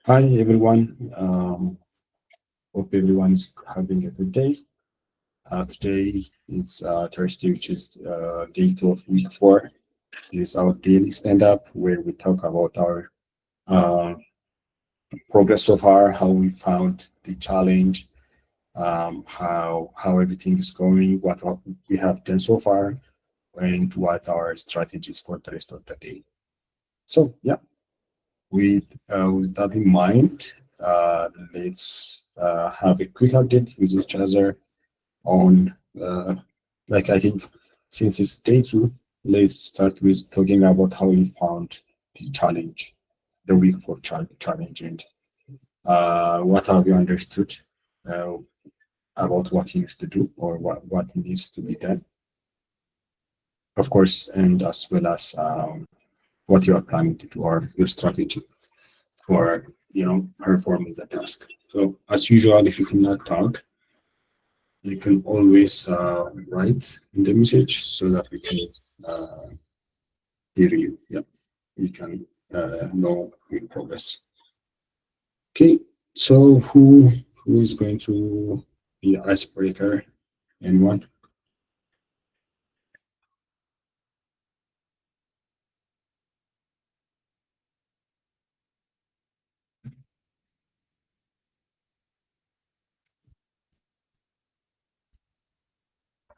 Hi everyone. Hope everyone's having a good day. Today is Thursday, which is day 2 of week 4. This is our daily stand-up where we talk about our uh, progress so far, how we found the challenge, how everything is going, what we have done so far, and what our strategies for the rest of the day. So yeah, with that in mind, let's have a quick update with each other on like I think since it's day 2, let's start with talking about how we found the challenge, the challenge, and what have you understood uh, about what you need to do or what needs to be done, of course, and as well as what you are planning to do or your strategy for performing the task. So as usual, if you cannot talk, you can always write in the message so that we can uh, hear you. Yeah, we can know your progress. Okay, so who is going to be icebreaker? Anyone?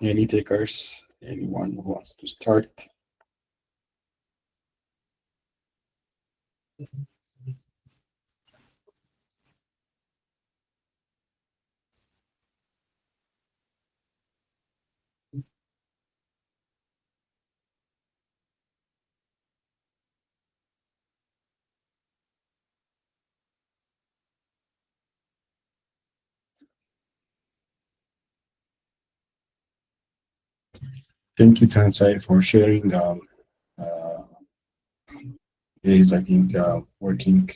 Any takers? Anyone who wants to start? Thank you, Tansai, for sharing. Uh, is I think working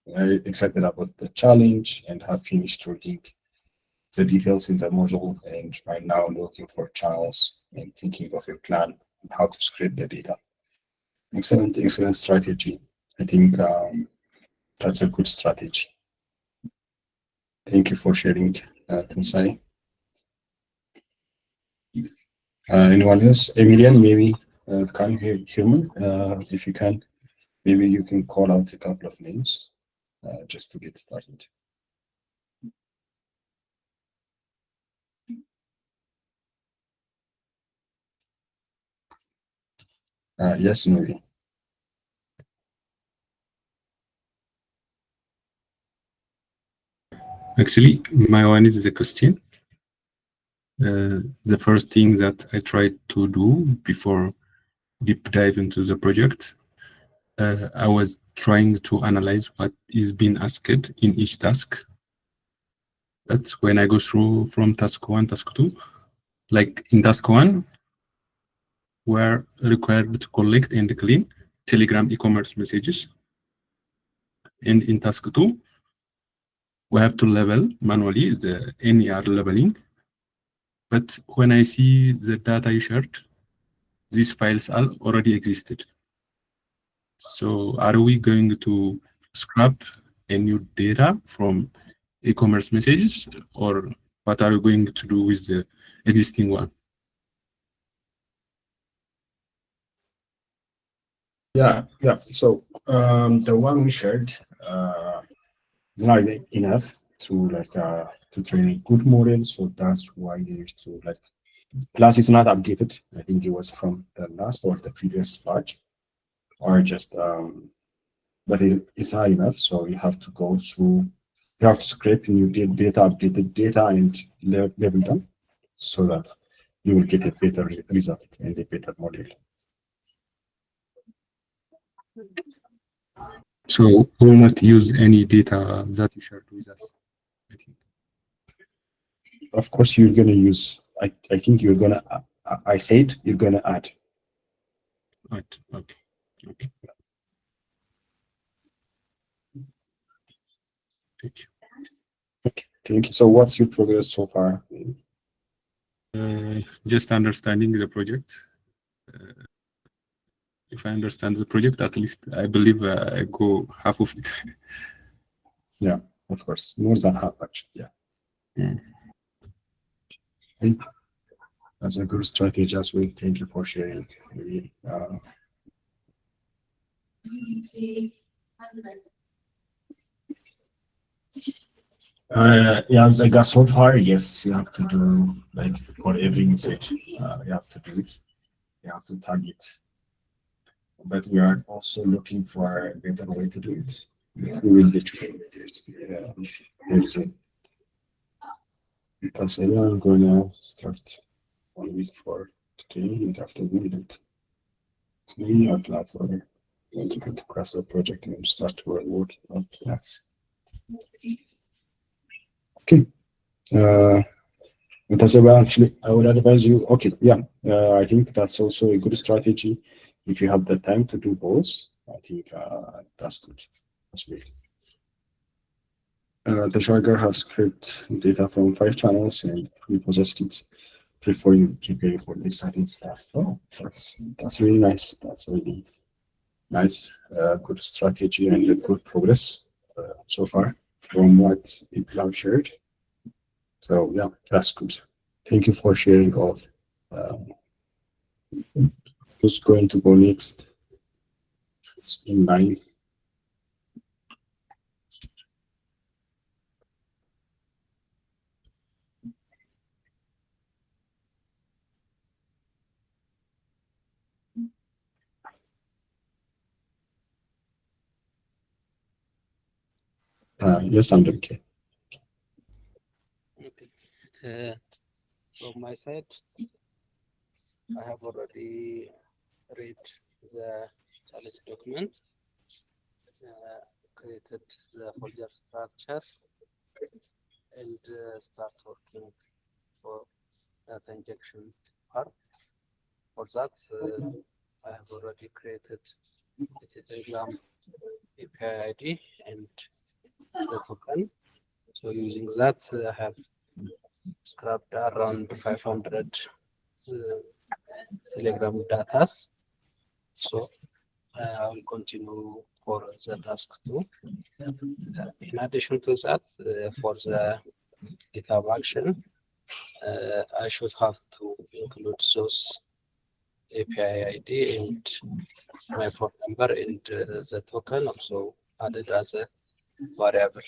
very excited about the challenge and have finished reading the details in the module and right now looking for channels and thinking of a plan on how to script the data. Excellent strategy. I think that's a good strategy. Thank you for sharing, Tensai. Anyone else? Emilian, maybe can hear me? If you can, maybe you can call out a couple of names just to get started. Yes, maybe. Actually, my one is the question. The first thing that I tried to do before deep dive into the project, I was trying to analyze what is being asked in each task. That's when I go through from task 1, task 2. Like in task 1, we're required to collect and clean Telegram e-commerce messages. And in task 2, we have to label manually the NER labeling. But when I see the data you shared, these files are already existed. So are we going to scrap a new data from e-commerce messages, or what are we going to do with the existing one? Yeah. So the one we shared is not enough to train a good model. So that's why you need to like class is not updated. I think it was from the last or the previous batch, or just but it's not enough. So you have to go through. You have to scrape new data, updated data, and level them so that you will get a better result and a better model. So we will not use any data that you shared with us, I think. Of course, you're gonna use. I think you're gonna. I said you're gonna add. Right. Okay. Okay. Thank you. Okay, thank you. So, what's your progress so far? Just understanding the project. If I understand the project, at least I believe I go half of it. Yeah, of course, more than half actually. Yeah. Mm. Okay. That's a good strategy as well. Thank you for sharing. Maybe, yeah, I guess so far, yes, you have to do like for every message, you have to do it. You have to tag it. But we are also looking for a better way to do it. We will let you know if there's a because I'm gonna start 1 week for today and after it. We apply for going to get the Crossover project and start working on that. Okay. Because actually, I would advise you. Okay, yeah, I think that's also a good strategy. If you have the time to do both, I think that's good. That's great. The tracker has scraped data from 5 channels and repossessed it before you preparing for the exciting stuff. Oh, that's really nice. That's really nice. Good strategy and a good progress so far from what people have shared. So yeah, that's good. Thank you for sharing all. Um, who's going to go next? It's in line. Yes, I'm okay. Okay. From my side, I have already read the challenge document, created the folder structure, and start working for data injection part. For that, I have already created a Telegram API ID and the token. So using that, I have scrapped around 500 Telegram data. So I will continue for the task 2. In addition to that, for the GitHub action, I should have to include those API ID and my phone number and the token also added as a variable.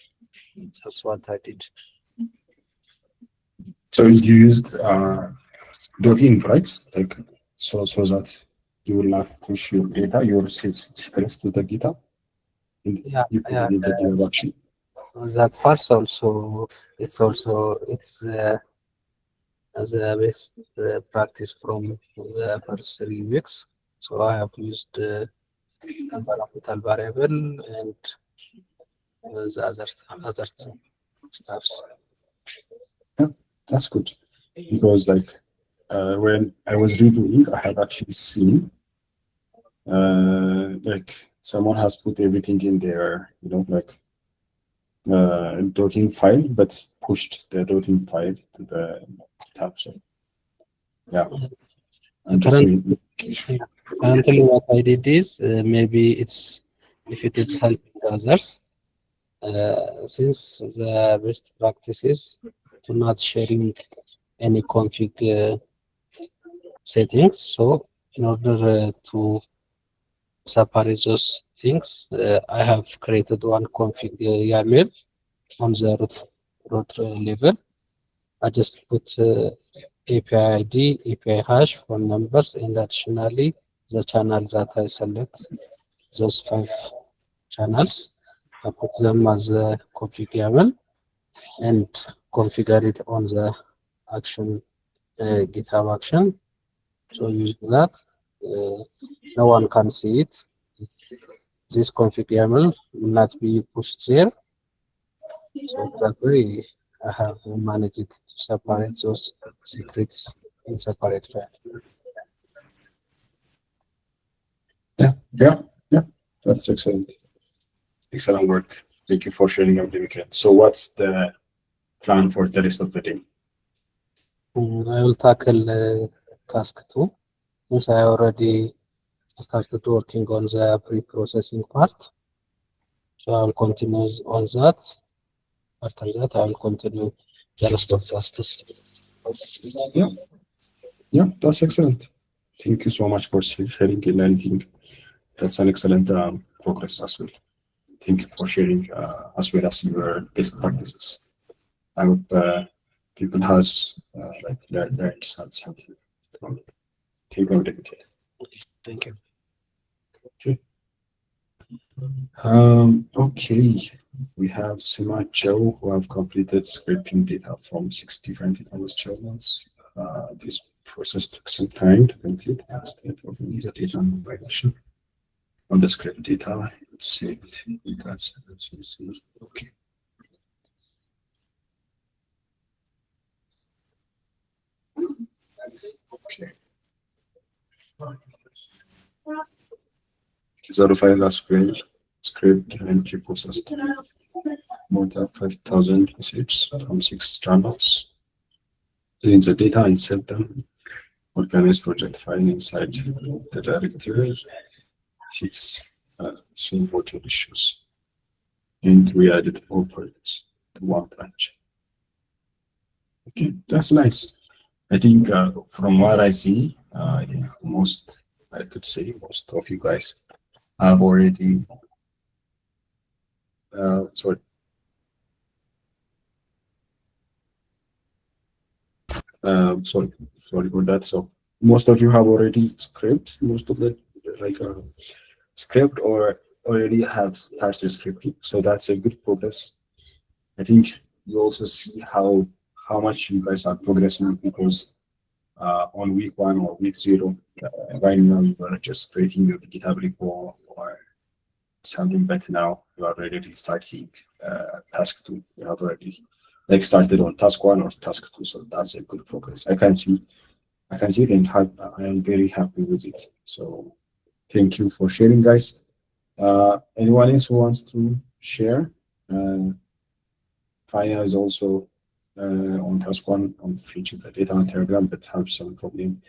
That's what I did. So you used .env, right? Like so that you will not push your data, your secrets to the GitHub. And Yeah, you put it in the GitHub action. that part also it's as a best practice from the first 3 weeks. So I have used environmental variable and the other stuffs. Yeah, that's good. Because like when I was redoing, I have actually seen like someone has put everything in their, like dotting file, but pushed the dotting file to the tab. So yeah, I'm just Currently, currently what I did is maybe it's if it is helping others, since the best practice is to not sharing any config settings. So in order to separate those things, I have created one config YAML on the root level. I just put API ID, API hash, phone numbers, and additionally the channel that I select, those 5 channels. I put them as a config YAML and configure it on the action GitHub action. So using that, no one can see it. This config YAML will not be pushed there. So that way, I have managed to separate those secrets in separate file. yeah, that's excellent. Excellent work. Thank you for sharing everything. So what's the plan for the rest of the day? I will tackle task 2 since I already started working on the pre-processing part. So I will continue on that. After that, I will continue the rest of the tasks. Yeah, that's excellent. Thank you so much for sharing and anything. That's an excellent progress as well. Thank you for sharing as well as your best practices. I hope people has like learned something from it. Thank you, David. Thank you. Okay. Okay, we have Sima Joe who have completed scraping data from 6 different e-commerce channels. This process took some time to complete instead of the data migration on the script data. It's saved. Let's see. Okay. Okay. The file SQL script entry processed more than 5,000 messages from 6 channels. Clean the data and set them. Organize project file inside the directory. Fix simple issues. And we added all projects to one branch. Okay, that's nice. I think from what I see, I think I could say most of you guys have already sorry. Sorry for that. So most of you have already scraped most of the script or already have started scripting. So that's a good progress. I think you also see how much you guys are progressing because on week 1 or week 0, right now you are just creating your GitHub repo or something, but now you are already starting task 2. You have already started on task 1 or task 2, so that's a good progress. I can see it, and I am very happy with it. So thank you for sharing, guys. Anyone else who wants to share? Faya is also on task 1 on featuring the data on Telegram, but have some problem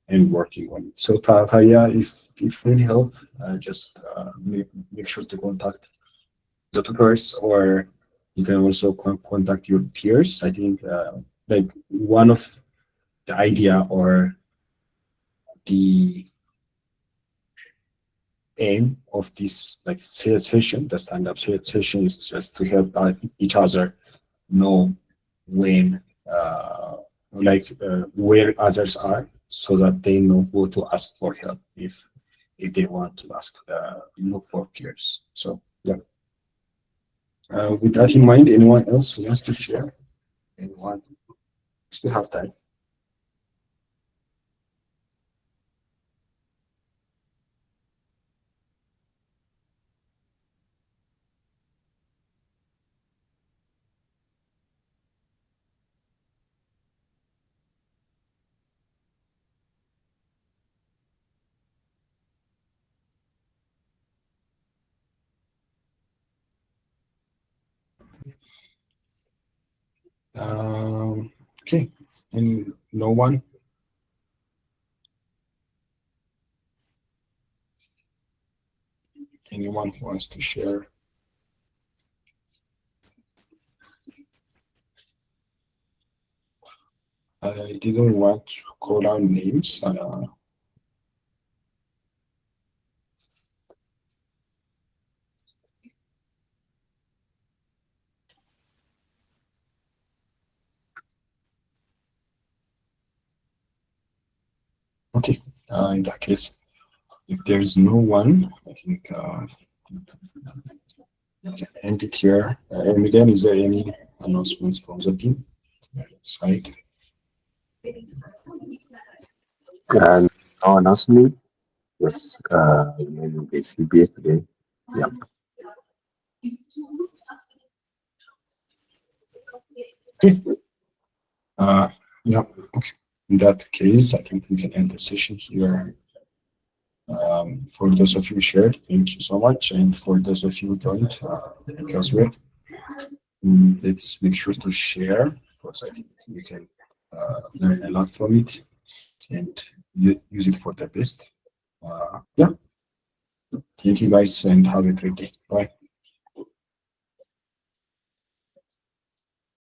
and working on it. So Faya, if you need help, just make sure to contact the tutors, or you can also contact your peers. I think like one of the idea or the aim of this session, the stand-up session, is just to help each other know when where others are, so that they know who to ask for help if they want to ask look for peers. So yeah. With that in mind, anyone else who wants to share? Anyone? Still have time. Okay, and no one? Anyone who wants to share? I didn't want to call out names. Okay, in that case, if there is no one, I think can end it here. And again, is there any announcements from the team side? No announcement. Yes, basically yesterday. Yeah. Okay. Yeah. Okay. In that case, I think we can end the session here. For those of you who shared, thank you so much, and for those of you who joined, thank you as well. Let's make sure to share, because I think we can learn a lot from it and use it for the best. Yeah. Thank you guys, and have a great day. Bye.